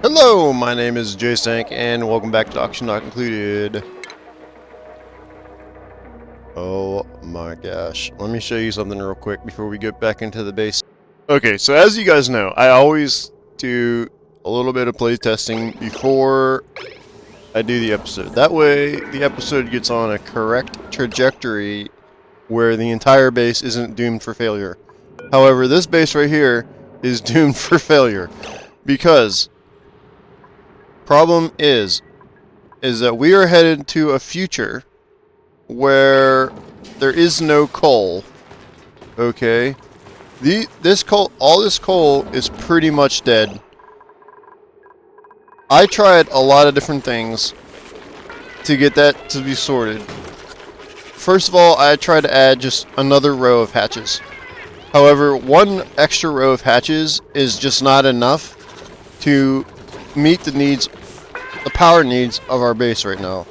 Hello, my name is JSank, and welcome back to Auction Not Concluded. Oh my gosh. Let me show you something real quick before we get back into the base. Okay, so as you guys know, I always do a little bit of play testing before I do the episode. That way, the episode gets on a correct trajectory where the entire base isn't doomed for failure. However, this base right here is doomed for failure because problem is that we are headed to a future where there is no coal. Okay, all this coal is pretty much dead. I tried a lot of different things to get that to be sorted. First of all, I tried to add just another row of hatches. However, one extra row of hatches is just not enough to meet the needs, the power needs of our base right now.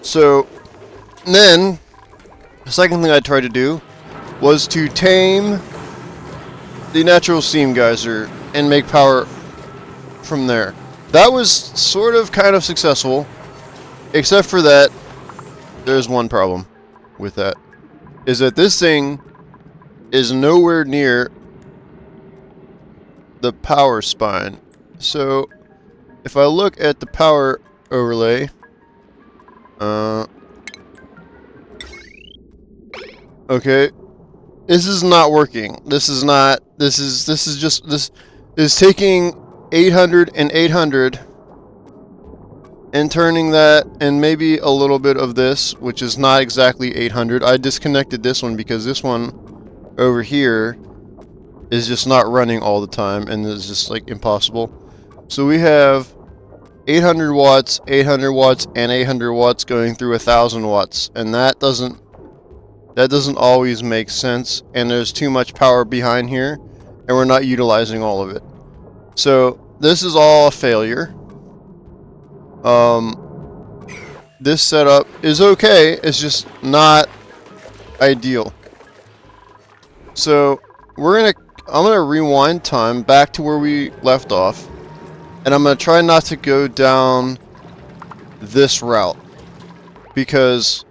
So then the second thing I tried to do was to tame the natural steam geyser and make power from there. That was sort of kind of successful, except for that there's one problem with that, is that this thing is nowhere near the power spine. So if I look at the power overlay, okay, this is not working. This is taking 800 and 800 and turning that, and maybe a little bit of this, which is not exactly 800. I disconnected this one because this one over here is just not running all the time and is just like impossible. So we have 800 watts, 800 watts, and 800 watts going through 1000 watts, and that doesn't always make sense, and there's too much power behind here, and we're not utilizing all of it. So this is all a failure. This setup is okay, it's just not ideal. So I'm gonna rewind time back to where we left off, and I'm gonna try not to go down this route, because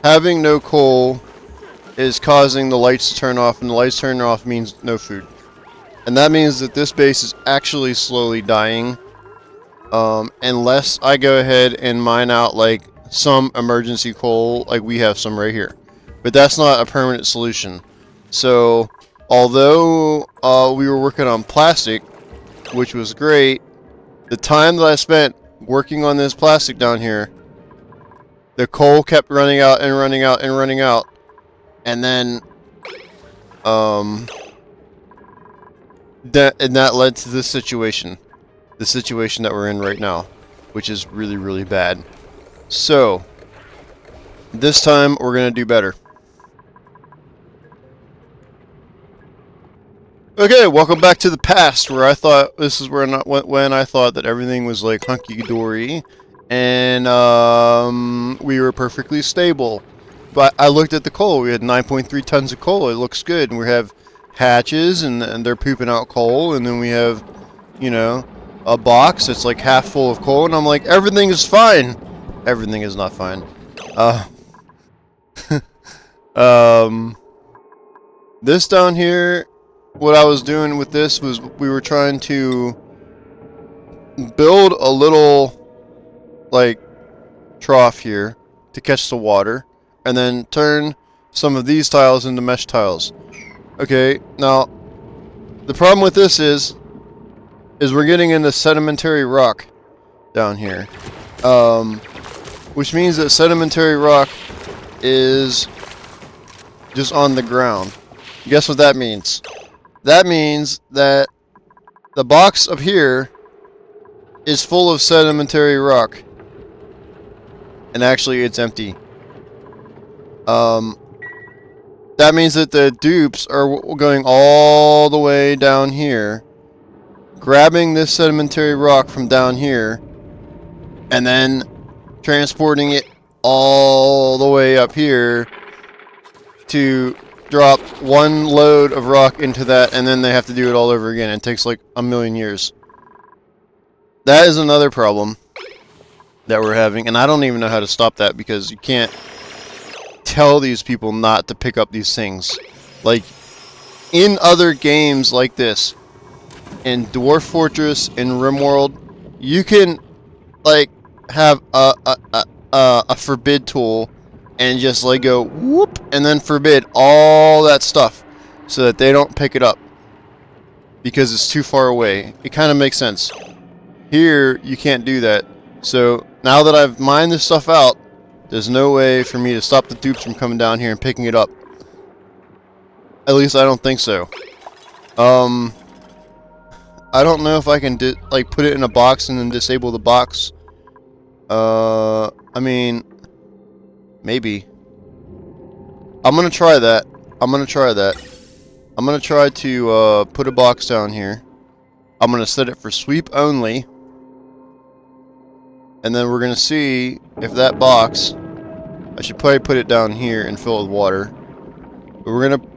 having no coal is causing the lights to turn off, and the lights turning off means no food. And that means that this base is actually slowly dying, unless I go ahead and mine out like some emergency coal, like we have some right here. But that's not a permanent solution. So although we were working on plastic, which was great, the time that I spent working on this plastic down here, the coal kept running out and running out and running out, and then that led to this situation, the situation that we're in right now, which is really, really bad. So this time we're gonna do better. Okay, welcome back to the past, where I thought this is where when I thought that everything was like hunky-dory and we were perfectly stable. But I looked at the coal. We had 9.3 tons of coal. It looks good, and we have hatches, and they're pooping out coal, and then we have, you know, a box that's like half full of coal, and I'm like, everything is fine. Everything is not fine. This down here, what I was doing with this was we were trying to build a little like trough here to catch the water, and then turn some of these tiles into mesh tiles. Okay, now the problem with this is we're getting into sedimentary rock down here, which means that sedimentary rock is just on the ground. Guess what that means? That means that the box up here is full of sedimentary rock, and actually it's empty. That means that the dupes are going all the way down here, grabbing this sedimentary rock from down here, and then transporting it all the way up here to drop one load of rock into that, and then they have to do it all over again. It takes like a million years. that is another problem that we're having, and I don't even know how to stop that because you can't tell these people not to pick up these things. Like, in other games like this, in Dwarf Fortress, in RimWorld, you can, like, have a forbid tool and just, like, go whoop, and then forbid all that stuff so that they don't pick it up because it's too far away. It kind of makes sense. Here, you can't do that. So, now that I've mined this stuff out, there's no way for me to stop the dupes from coming down here and picking it up. At least I don't think so. I don't know if I can like put it in a box and then disable the box. I mean, maybe. I'm gonna try that. I'm gonna try to put a box down here. I'm gonna set it for sweep only. And then we're gonna see if that box, I should probably put it down here and fill it with water. But we're gonna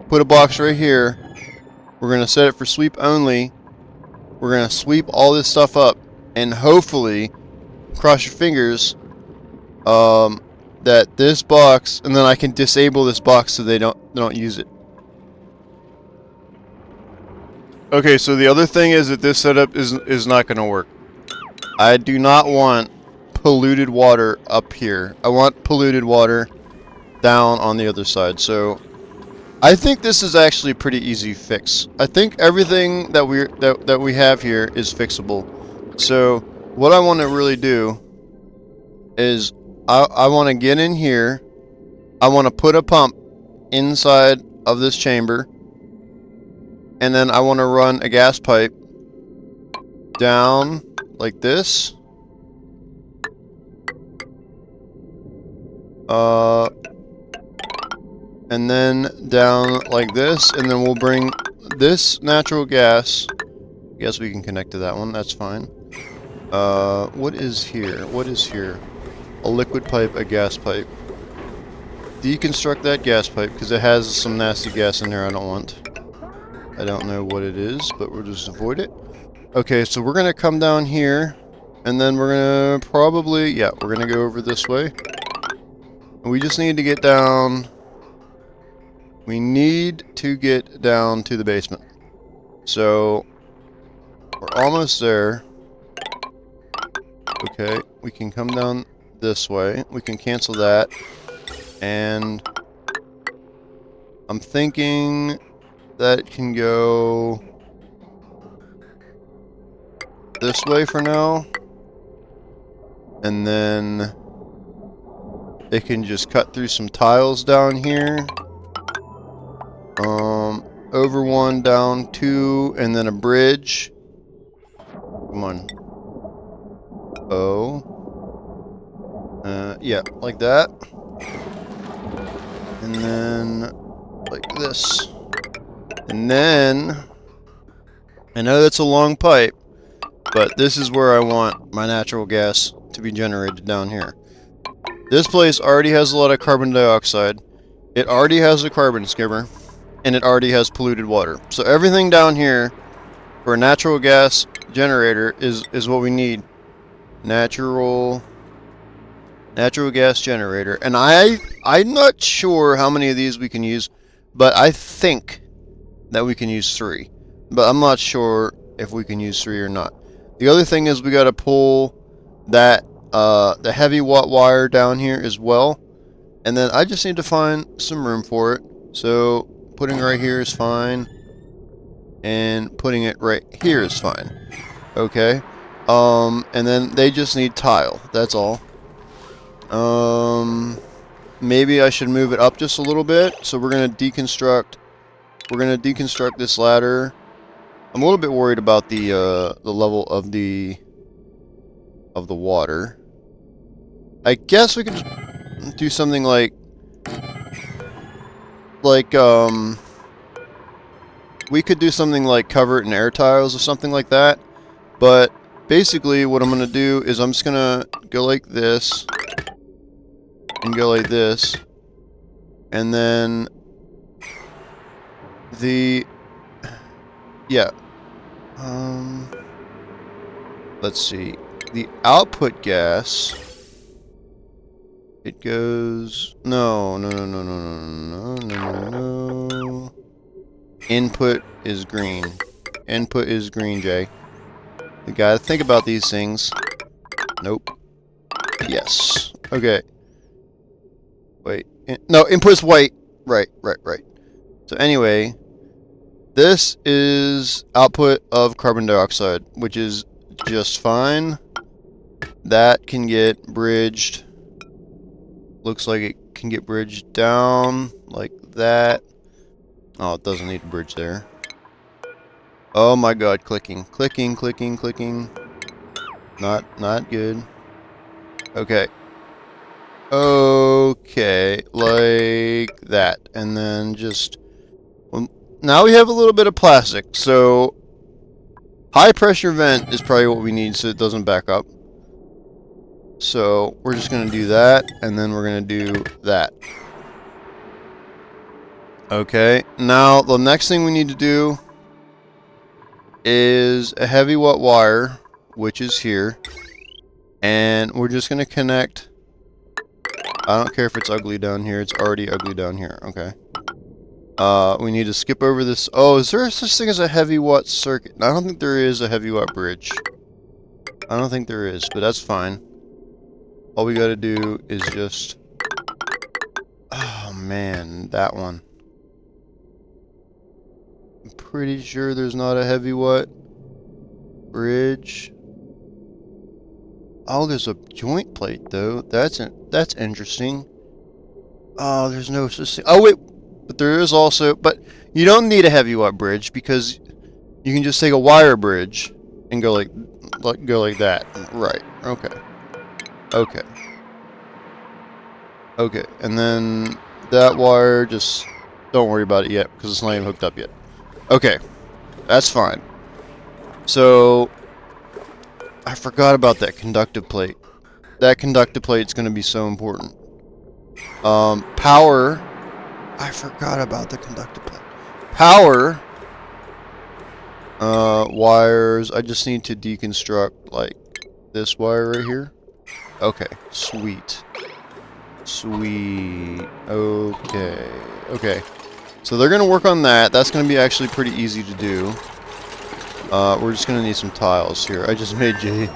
put a box right here. We're gonna set it for sweep only. We're gonna sweep all this stuff up, and hopefully, cross your fingers, that this box, and then I can disable this box so they don't use it. Okay, so the other thing is that this setup is not gonna work. I do not want polluted water up here. I want polluted water down on the other side. So I think this is actually a pretty easy fix. I think everything that we have here is fixable. So what I want to really do is I want to get in here. I want to put a pump inside of this chamber, and then I want to run a gas pipe down like this. And then down like this, and then we'll bring this natural gas. I guess we can connect to that one, that's fine. What is here? What is here? A liquid pipe, a gas pipe. Deconstruct that gas pipe, because it has some nasty gas in there I don't want. I don't know what it is, but we'll just avoid it. Okay, so we're going to come down here, and then we're going to probably, yeah, we're going to go over this way. And we just need to get down, we need to get down to the basement. So, we're almost there. Okay, we can come down this way. We can cancel that. And I'm thinking that it can go this way for now, and then it can just cut through some tiles down here, over one, down two, and then a bridge. Come on. Oh, yeah, like that, and then like this, and then I know that's a long pipe, but this is where I want my natural gas to be generated down here. This place already has a lot of carbon dioxide. It already has a carbon skimmer, and it already has polluted water. So everything down here for a natural gas generator is what we need. Natural gas generator. And I'm not sure how many of these we can use, but I think that we can use 3. But I'm not sure if we can use 3 or not. The other thing is we got to pull that the heavy watt wire down here as well, and then I just need to find some room for it. So putting it right here is fine, and putting it right here is fine. Okay, and then they just need tile. That's all. Maybe I should move it up just a little bit. So we're gonna deconstruct. We're gonna deconstruct this ladder. I'm a little bit worried about the level of the water. I guess we could do something like we could do something like cover it in air tiles or something like that. But basically what I'm gonna do is I'm just gonna go like this and go like this, and then the yeah let's see. The output gas. It goes. No. Input is green. Input is green, Jay. We gotta think about these things. Nope. Yes. Okay. Wait. No, input's white. Right. So anyway, this is output of carbon dioxide, which is just fine. That can get bridged. Looks like it can get bridged down like that. Oh, it doesn't need a bridge there. Oh my god, clicking. Not good. Okay. Okay, like that. And then just... Well, now we have a little bit of plastic, so... High pressure vent is probably what we need so it doesn't back up. So, we're just going to do that, and then we're going to do that. Okay, now the next thing we need to do is a heavy wet wire, which is here. And we're just going to connect... I don't care if it's ugly down here, it's already ugly down here, okay. We need to skip over this... Oh, is there such thing as a heavy wet circuit? I don't think there is a heavy wet bridge. I don't think there is, but that's fine. All we gotta do is just... Oh man, that one. I'm pretty sure there's not a heavy wet bridge. Oh, there's a joint plate though. That's interesting. Oh, there's no such thing. Oh wait, but there is also. But you don't need a heavy wet bridge because you can just take a wire bridge and go like that. Right. Okay. Okay. And then that wire, just don't worry about it yet because it's not even hooked up yet. Okay, that's fine. So. I forgot about that conductive plate. That conductive plate is going to be so important. Power. I forgot about the conductive plate. Power. Wires. I just need to deconstruct, like, this wire right here. Okay. Sweet. Okay. So they're going to work on that. That's going to be actually pretty easy to do. We're just gonna need some tiles here. I just made Jay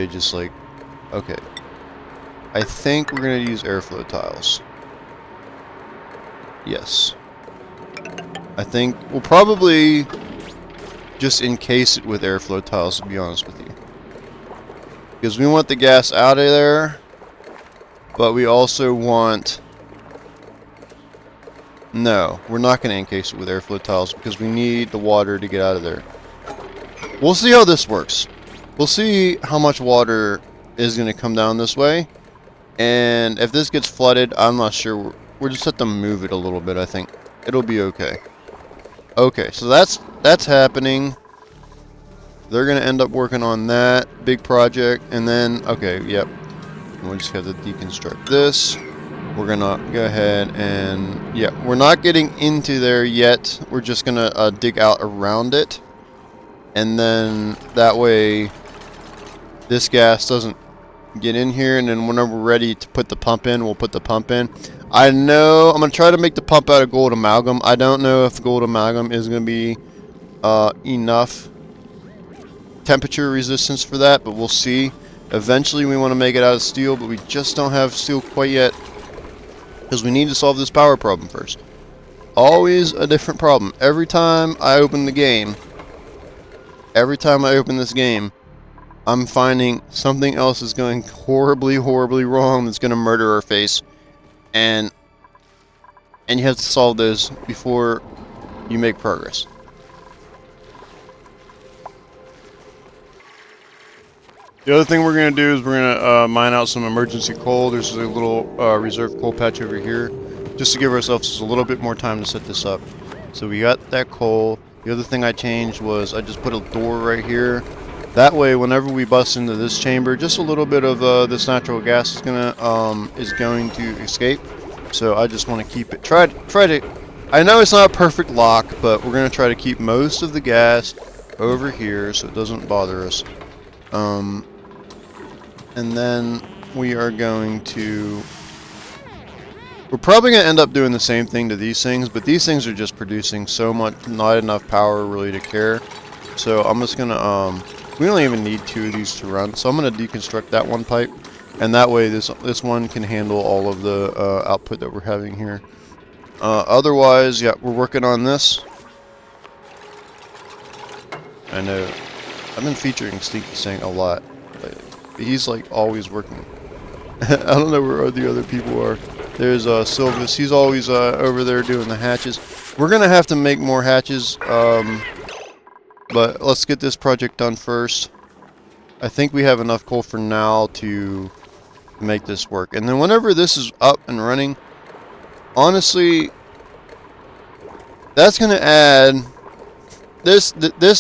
just like... Okay. I think we're gonna use airflow tiles. Yes. I think we'll probably just encase it with airflow tiles, to be honest with you. Because we want the gas out of there, but we also want... No, we're not going to encase it with airflow tiles because we need the water to get out of there. We'll see how this works. We'll see how much water is going to come down this way. And if this gets flooded, I'm not sure. We'll just have to move it a little bit, I think. It'll be okay. Okay, so that's happening. They're going to end up working on that big project. And then, okay, yep. We'll just have to deconstruct this. We're gonna go ahead and, yeah, we're not getting into there yet. We're just gonna dig out around it. And then that way this gas doesn't get in here. And then whenever we're ready to put the pump in, we'll put the pump in. I know I'm gonna try to make the pump out of gold amalgam. I don't know if gold amalgam is gonna be enough temperature resistance for that, but we'll see. Eventually we want to make it out of steel, but we just don't have steel quite yet. Because we need to solve this power problem first. Always a different problem. Every time I open the game, every time I open this game, I'm finding something else is going horribly wrong that's going to murder our face. And you have to solve those before you make progress. The other thing we're going to do is we're going to mine out some emergency coal. There's a little reserve coal patch over here, just to give ourselves just a little bit more time to set this up. So we got that coal. The other thing I changed was I just put a door right here. That way, whenever we bust into this chamber, just a little bit of this natural gas is going to escape. So I just want to keep it. Try to. I know it's not a perfect lock, but we're going to try to keep most of the gas over here so it doesn't bother us. And then we are going to... We're probably going to end up doing the same thing to these things, but these things are just producing so much, not enough power really to care. So I'm just going to... we don't even need 2 of these to run, so I'm going to deconstruct that one pipe. And that way this one can handle all of the output that we're having here. Otherwise, yeah, we're working on this. I know I've been featuring Stinky Sing a lot. He's like always working. I don't know where the other people are. There's Silvus. He's always over there doing the hatches. We're gonna have to make more hatches, but let's get this project done first. I think we have enough coal for now to make this work. And then whenever this is up and running, honestly, that's gonna add this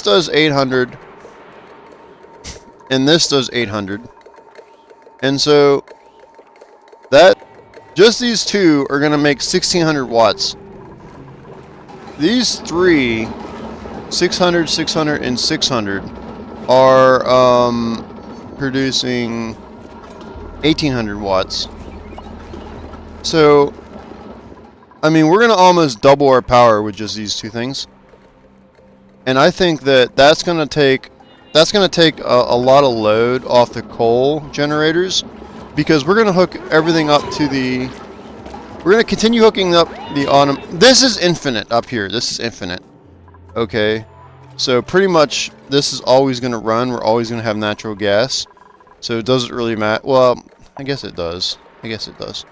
does 800 and this does 800, and so that just these 2 are gonna make 1600 watts. These 3, 600, 600, and 600 are producing 1800 watts. So I mean, we're gonna almost double our power with just these 2 things, and I think that that's gonna take a lot of load off the coal generators, because we're gonna hook everything up to the... We're gonna continue hooking up the autumn. This is infinite up here. This is infinite. Okay, so pretty much this is always gonna run. We're always gonna have natural gas, so it doesn't really matter. Well, I guess it does. I guess it does.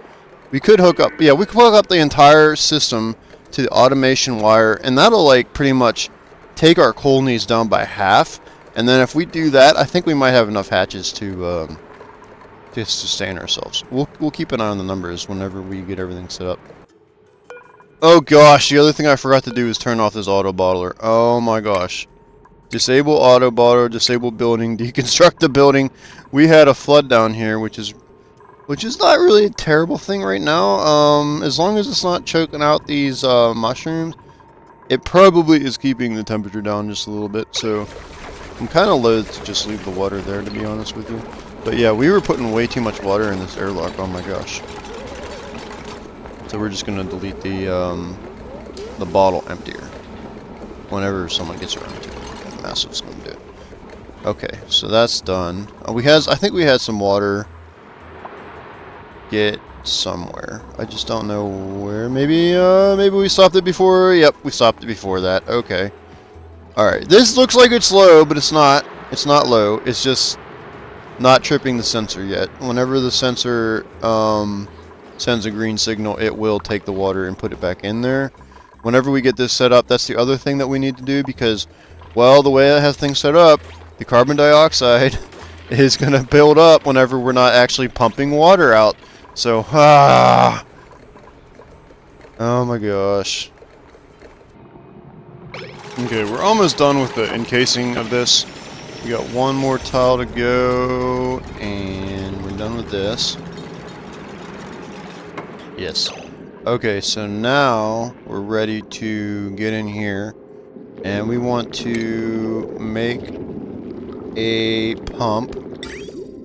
We could hook up, yeah, we could hook up the entire system to the automation wire, and that'll like pretty much take our coal needs down by half. And then if we do that, I think we might have enough hatches to sustain ourselves. We'll keep an eye on the numbers whenever we get everything set up. Oh gosh, the other thing I forgot to do is turn off this auto bottler. Oh my gosh. Disable auto bottler, disable building, deconstruct the building. We had a flood down here, which is not really a terrible thing right now. As long as it's not choking out these mushrooms, it probably is keeping the temperature down just a little bit. So I'm kind of loath to just leave the water there, to be honest with you. But yeah, we were putting way too much water in this airlock. Oh my gosh. So we're just gonna delete the bottle emptier whenever someone gets around to it. Okay, Massive's gonna do it. Okay, so that's done. I think we had some water get somewhere. I just don't know where. Maybe we stopped it before. Yep, we stopped it before that. Okay. Alright, this looks like it's low, but it's not. It's not low. It's just not tripping the sensor yet. Whenever the sensor sends a green signal, it will take the water and put it back in there. Whenever we get this set up, that's the other thing that we need to do, because, well, the way I have things set up, the carbon dioxide is going to build up whenever we're not actually pumping water out. So, oh my gosh. Okay, we're almost done with the encasing of this. We got one more tile to go, and we're done with this. Yes. Okay, so now we're ready to get in here, and we want to make a pump.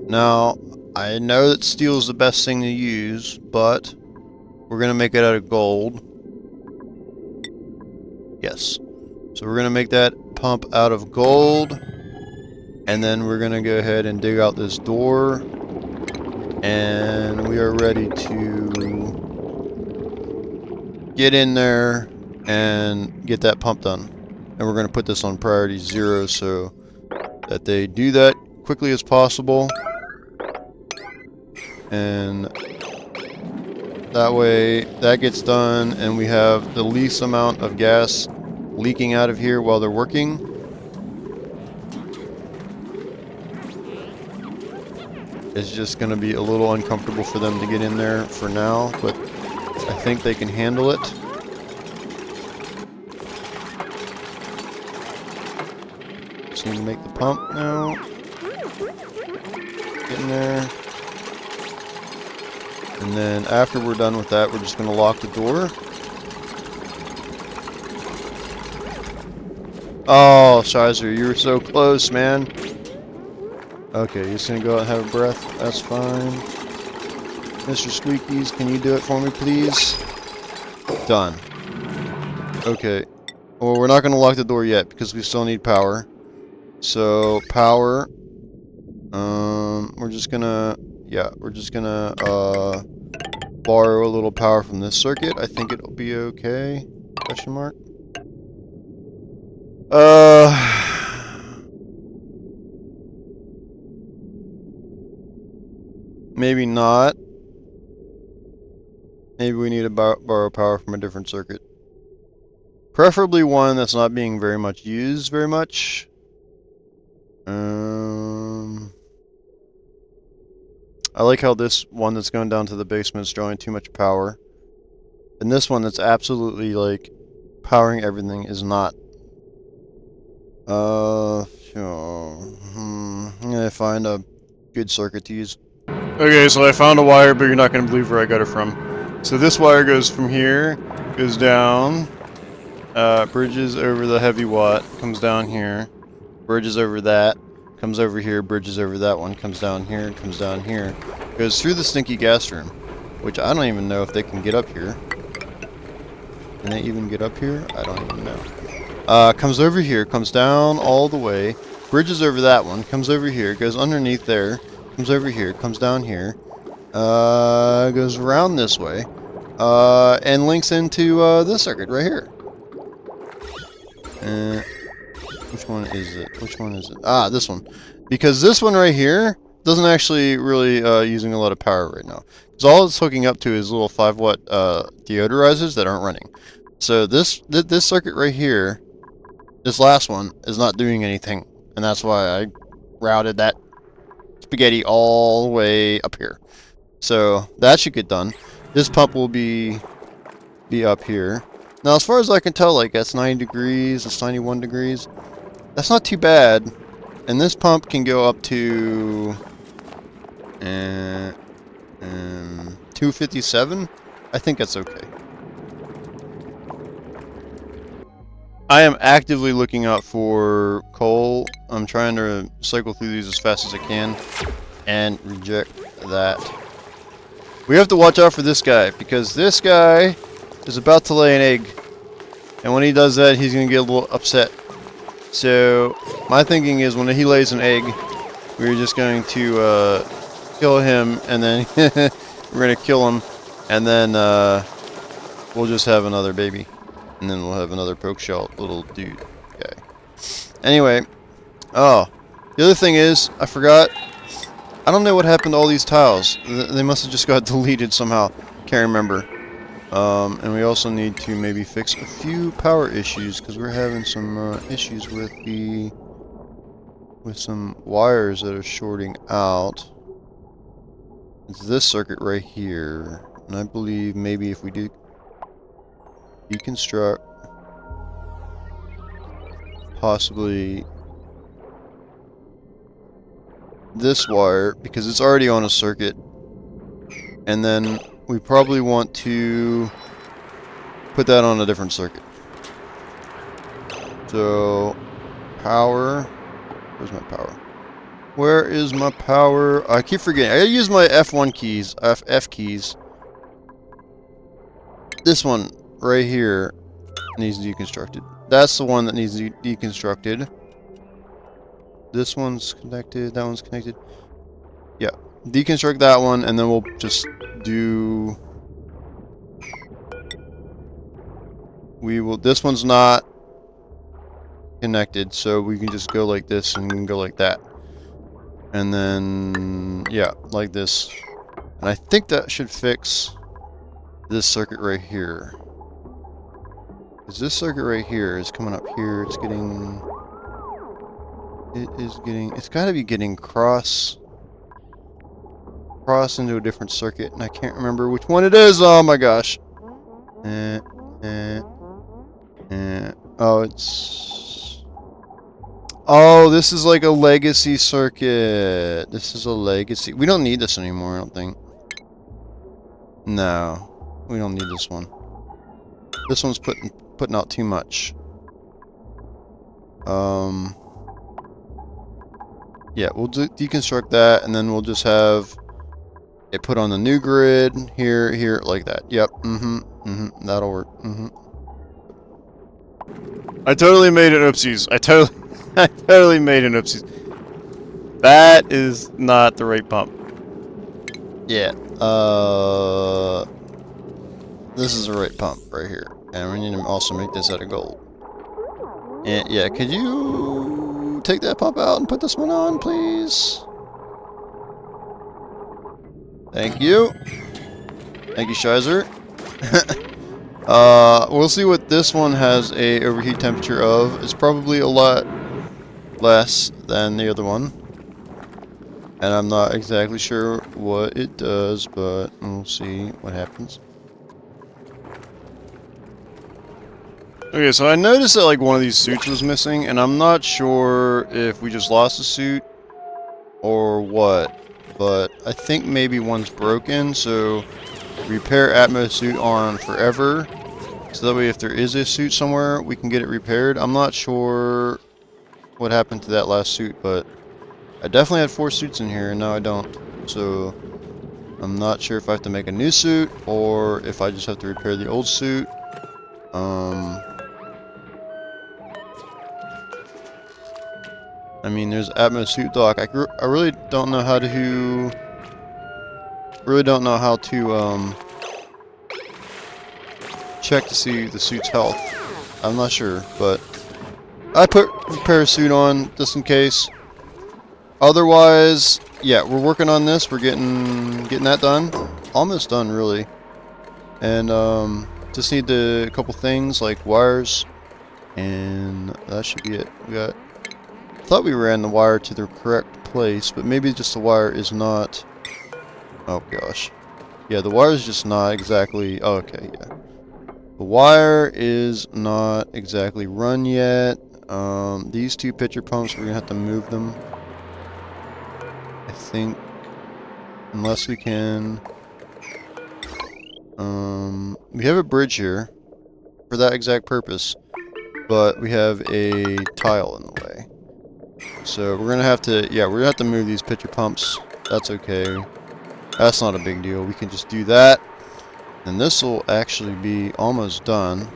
Now, I know that steel is the best thing to use, but we're going to make it out of gold. Yes. So we're going to make that pump out of gold, and then we're going to go ahead and dig out this door, and we are ready to get in there and get that pump done. And we're going to put this on priority 0 so that they do that quickly as possible, and that way that gets done and we have the least amount of gas leaking out of here while they're working. It's just going to be a little uncomfortable for them to get in there for now, but I think they can handle it. Just need to make the pump now. Get in there. And then after we're done with that, we're just going to lock the door. Oh, Shizer, you were so close, man. Okay, he's gonna go out and have a breath. That's fine. Mr. Squeakies, can you do it for me, please? Done. Okay. Well, we're not gonna lock the door yet because we still need power. So, power. We're just gonna... Yeah, we're just gonna, borrow a little power from this circuit. I think it'll be okay. Question mark. Maybe not. Maybe we need to borrow power from a different circuit. Preferably one that's not being very much used very much. I like how this one that's going down to the basement is drawing too much power. And this one that's absolutely, like, powering everything is not. Sure. I'm gonna find a good circuit to use. Okay, so I found a wire, but you're not gonna believe where I got it from. So this wire goes from here, goes down, bridges over the heavy watt, comes down here, bridges over that, comes over here, bridges over that one, comes down here, comes down here, goes through the stinky gas room, which I don't even know if they can get up here. Can they even get up here? I don't even know. Comes over here, comes down all the way, bridges over that one, comes over here, goes underneath there, comes over here, comes down here, goes around this way, and links into this circuit right here. Which one is it? Which one is it? Ah, this one. Because this one right here doesn't actually really using a lot of power right now. Because all it's hooking up to is little 5-watt deodorizers that aren't running. So this circuit right here, this last one, is not doing anything. And that's why I routed that spaghetti all the way up here. So that should get done. This pump will be up here. Now, as far as I can tell, like, that's 90 degrees, it's 91 degrees. That's not too bad. And this pump can go up to 257. I think that's okay. I am actively looking out for coal. I'm trying to cycle through these as fast as I can and reject that. We have to watch out for this guy because this guy is about to lay an egg. And when he does that, he's going to get a little upset. So, my thinking is when he lays an egg, we're just going to kill him, and then we're going to kill him, and then we'll just have another baby. And then we'll have another poke shell little dude. Okay. Anyway, oh, the other thing is, I forgot, I don't know what happened to all these tiles. They must have just got deleted somehow. Can't remember. And we also need to maybe fix a few power issues because we're having some issues with some wires that are shorting out. It's this circuit right here, and I believe maybe if we do deconstruct, possibly this wire because it's already on a circuit, and then we probably want to put that on a different circuit. So, power. Where's my power? Where is my power? I keep forgetting. I use my F1 keys, F keys. This one right here needs deconstructed. That's the one that needs deconstructed. This one's connected. That one's connected. Yeah. Deconstruct that one, and then we'll just do... This one's not connected, so we can just go like this and we can go like that. And then, yeah, like this. And I think that should fix this circuit right here. Because this circuit right here is coming up here. It's getting... It's got to be getting cross into a different circuit, and I can't remember which one it is. Oh my gosh. Oh, it's... Oh, this is like a legacy circuit. This is a legacy. We don't need this anymore, I don't think. No, we don't need this one. This one's putting out too much. Yeah, we'll deconstruct that, and then we'll just have it put on the new grid here, here, like that. Yep. That'll work. I totally made an oopsies. I totally made an oopsies. That is not the right pump. Yeah. This is the right pump right here, and we need to also make this out of gold. And yeah, could you take that pump out and put this one on, please? Thank you. Thank you, Shizer. We'll see what this one has a overheat temperature of. It's probably a lot less than the other one. And I'm not exactly sure what it does, but we'll see what happens. Okay, so I noticed that like one of these suits was missing, and I'm not sure if we just lost the suit or what. But I think maybe one's broken, so repair Atmos suit on forever. So that way if there is a suit somewhere, we can get it repaired. I'm not sure what happened to that last suit, but I definitely had 4 suits in here, and now I don't. So I'm not sure if I have to make a new suit, or if I just have to repair the old suit. I mean, there's Atmos suit dock. I really don't know how to... check to see the suit's health. I'm not sure, but I put repair suit on just in case. Otherwise, yeah, we're working on this. We're getting that done. Almost done, really. And just need a couple things like wires, and that should be it. I thought we ran the wire to the correct place, but maybe just the wire is not. Oh gosh, yeah, the wire is just not exactly. Oh, okay, yeah. The wire is not exactly run yet. These 2 pitcher pumps, we're gonna have to move them. I think, unless we can. We have a bridge here for that exact purpose, but we have a tile in the way. So we're gonna have to, yeah, we're gonna have to move these pitcher pumps. That's okay. That's not a big deal. We can just do that. And this will actually be almost done.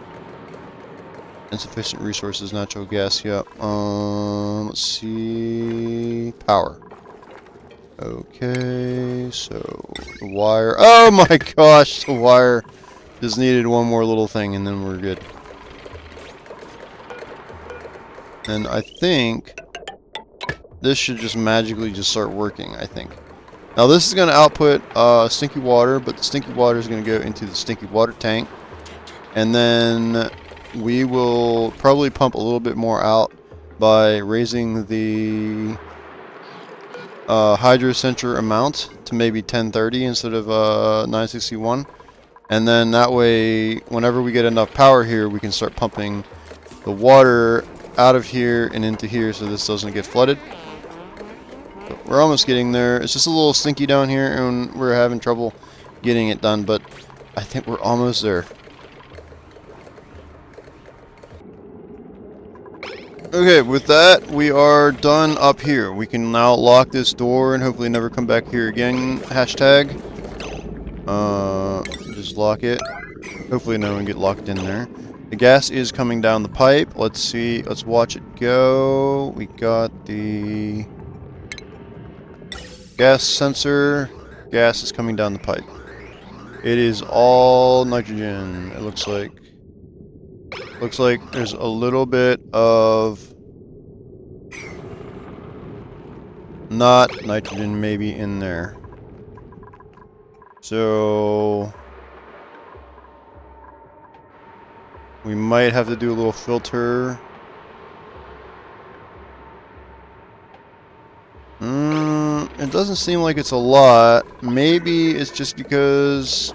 Insufficient resources, natural gas, yep. Let's see. Power. Okay, so the wire. Oh my gosh, the wire just needed one more little thing and then we're good. And I think this should just magically just start working, I think. Now this is going to output stinky water, but the stinky water is going to go into the stinky water tank. And then we will probably pump a little bit more out by raising the hydrocenter amount to maybe 1030 instead of 961. And then that way, whenever we get enough power here, we can start pumping the water out of here and into here so this doesn't get flooded. We're almost getting there. It's just a little stinky down here and we're having trouble getting it done, but I think we're almost there. Okay, with that, we are done up here. We can now lock this door and hopefully never come back here again. Hashtag. Just lock it. Hopefully no one get locked in there. The gas is coming down the pipe. Let's see. Let's watch it go. We got the gas sensor. Gas is coming down the pipe. It is all nitrogen, it looks like. Looks like there's a little bit of not nitrogen maybe in there. So we might have to do a little filter. It doesn't seem like it's a lot. Maybe it's just because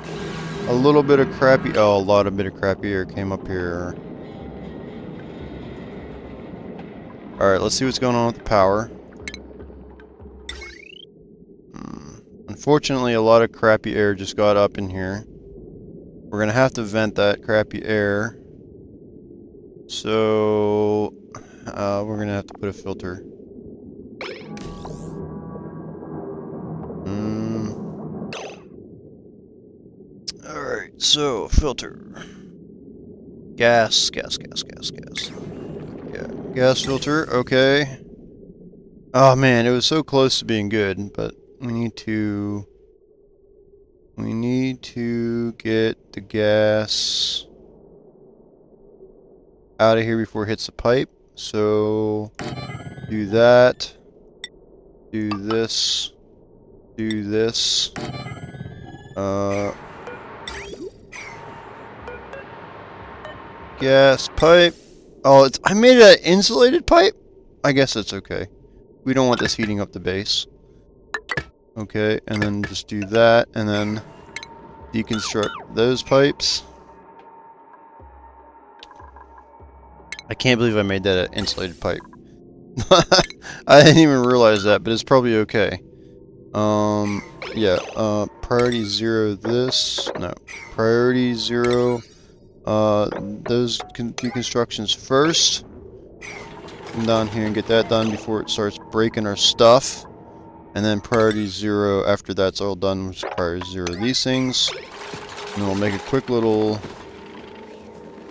a little bit of crappy... Oh, a lot of bit of crappy air came up here. Alright, let's see what's going on with the power. Unfortunately, a lot of crappy air just got up in here. We're going to have to vent that crappy air. So, we're going to have to put a filter. Alright, so filter. Gas. Yeah, gas filter, okay. Oh man, it was so close to being good, but we need to get the gas out of here before it hits the pipe. So do that. Do this. Do this. Gas pipe. Oh, I made it an insulated pipe? I guess that's okay. We don't want this heating up the base. Okay, and then just do that, and then deconstruct those pipes. I can't believe I made that an insulated pipe. I didn't even realize that, but it's probably okay. Yeah, priority 0 this. No, priority 0 those deconstructions first. Come down here and get that done before it starts breaking our stuff. And then priority 0 after that's all done, which is priority 0 these things. And then we'll make a quick little...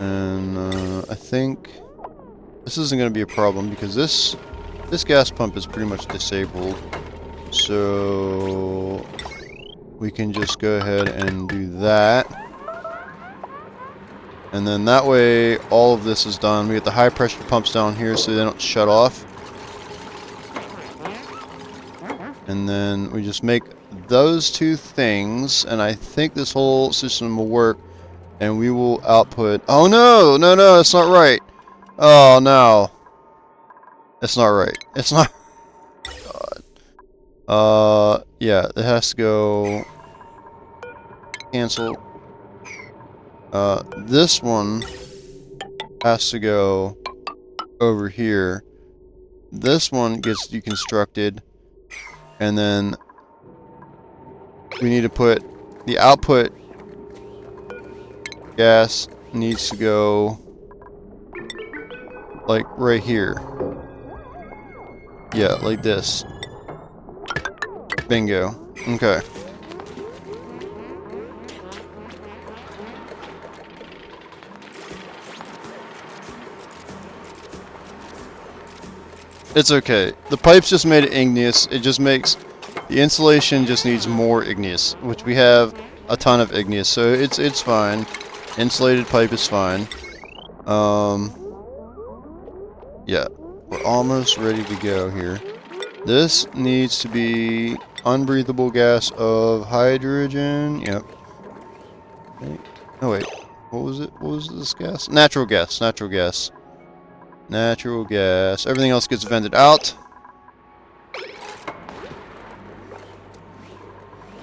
And I think this isn't going to be a problem because this gas pump is pretty much disabled. So we can just go ahead and do that. And then that way all of this is done. We get the high pressure pumps down here so they don't shut off. And then we just make those two things, and I think this whole system will work, and we will output... Oh no! No, that's not right! Oh no. It's not right. It's not... God. Yeah, it has to go... Cancel. This one has to go over here. This one gets deconstructed, and then we need to put the output gas needs to go like right here. Yeah, like this. Bingo. Okay. It's okay. The pipes just made it igneous. It just makes... The insulation just needs more igneous, which we have a ton of igneous, so it's fine. Insulated pipe is fine. Yeah. We're almost ready to go here. This needs to be unbreathable gas of hydrogen. Yep. Okay. Oh wait. What was it? What was this gas? Natural gas. Natural gas. Natural gas. Everything else gets vented out.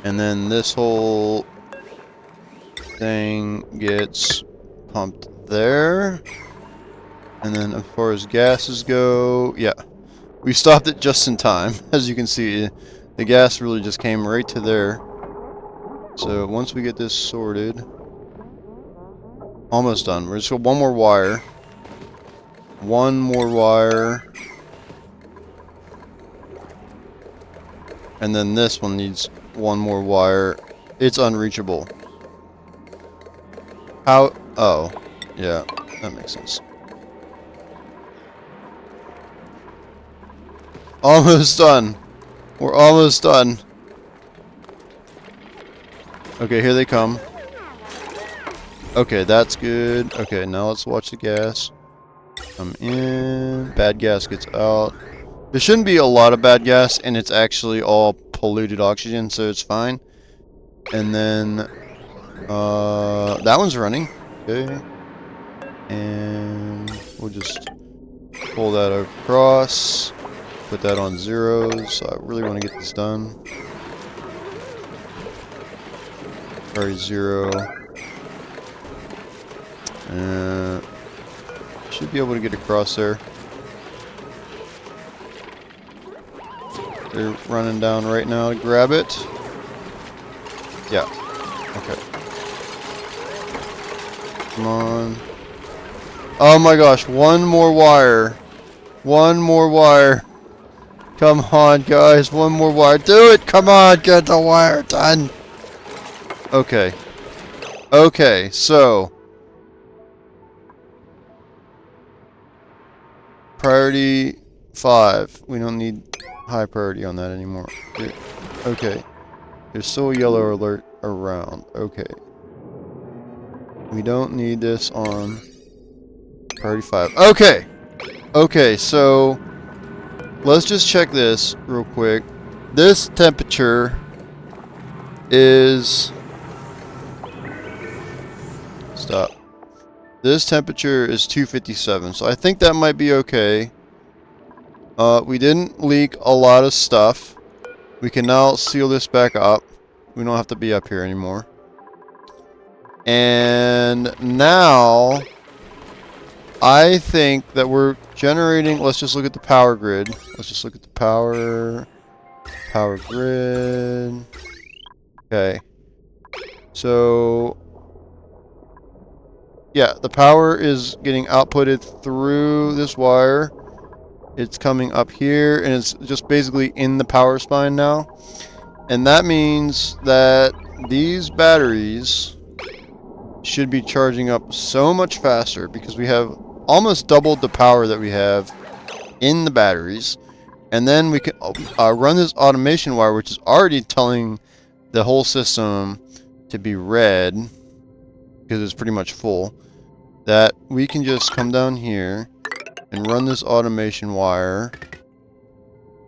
And then this whole thing gets pumped there. And then as far as gases go, yeah. We stopped it just in time. As you can see, the gas really just came right to there. So once we get this sorted, almost done. We're just got one more wire. One more wire. And then this one needs one more wire. It's unreachable. How? Oh, yeah, that makes sense. Almost done. We're almost done. Okay, here they come. Okay, that's good. Okay, now let's watch the gas. Come in. Bad gas gets out. There shouldn't be a lot of bad gas, and it's actually all polluted oxygen, so it's fine. And then that one's running. Okay. And we'll just pull that across. Put that on 0. So I really want to get this done. Sorry, 0. Should be able to get across there. They're running down right now to grab it. Yeah. Okay. Come on. Oh my gosh, one more wire. One more wire. Come on, guys. One more wire. Do it. Come on. Get the wire done. Okay. Okay, so. Priority 5. We don't need high priority on that anymore. Okay. There's still a yellow alert around. Okay. We don't need this on priority 5. Okay. Okay, so let's just check this real quick. This temperature is... Stop. This temperature is 257, so I think that might be okay. We didn't leak a lot of stuff. We can now seal this back up. We don't have to be up here anymore. And now, I think that we're generating... Let's just look at the power grid. Let's just look at the power grid. Okay. So... yeah, the power is getting outputted through this wire. It's coming up here, and it's just basically in the power spine now. And that means that these batteries should be charging up so much faster because we have almost doubled the power that we have in the batteries. And then we can run this automation wire, which is already telling the whole system to be red because it's pretty much full, that we can just come down here and run this automation wire.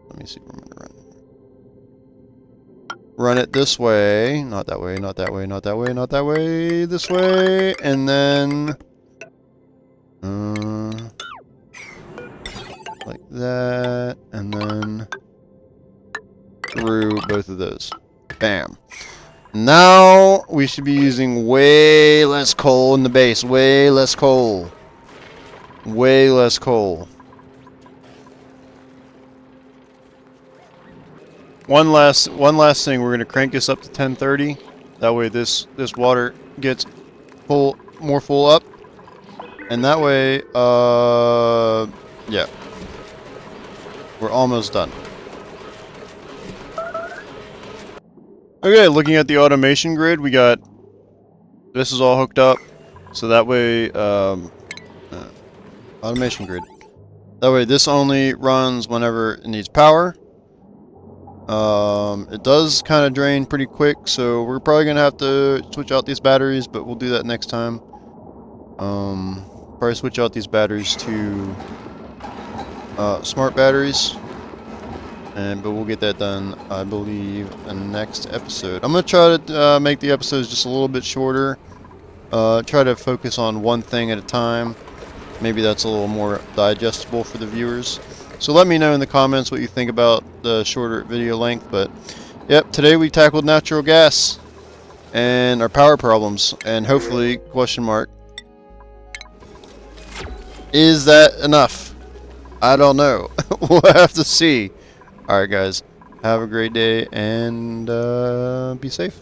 Let me see where I'm going to run it this way, not that way, not that way, not that way, not that way, this way, and then like that, and then through both of those. Bam. Now we should be using way less coal in the base. Way less coal. Way less coal. One last thing. We're gonna crank this up to 1030. That way this water gets more full up, and that way yeah, we're almost done. Okay, looking at the automation grid, we got this is all hooked up, so that way automation grid. That way this only runs whenever it needs power. It does kind of drain pretty quick, so we're probably gonna have to switch out these batteries, but we'll do that next time. Probably switch out these batteries to smart batteries. But we'll get that done, I believe, in the next episode. I'm going to try to make the episodes just a little bit shorter. Try to focus on one thing at a time. Maybe that's a little more digestible for the viewers. So let me know in the comments what you think about the shorter video length. But, yep, today we tackled natural gas and our power problems. And hopefully, question mark, is that enough? I don't know. We'll have to see. Alright guys, have a great day and be safe.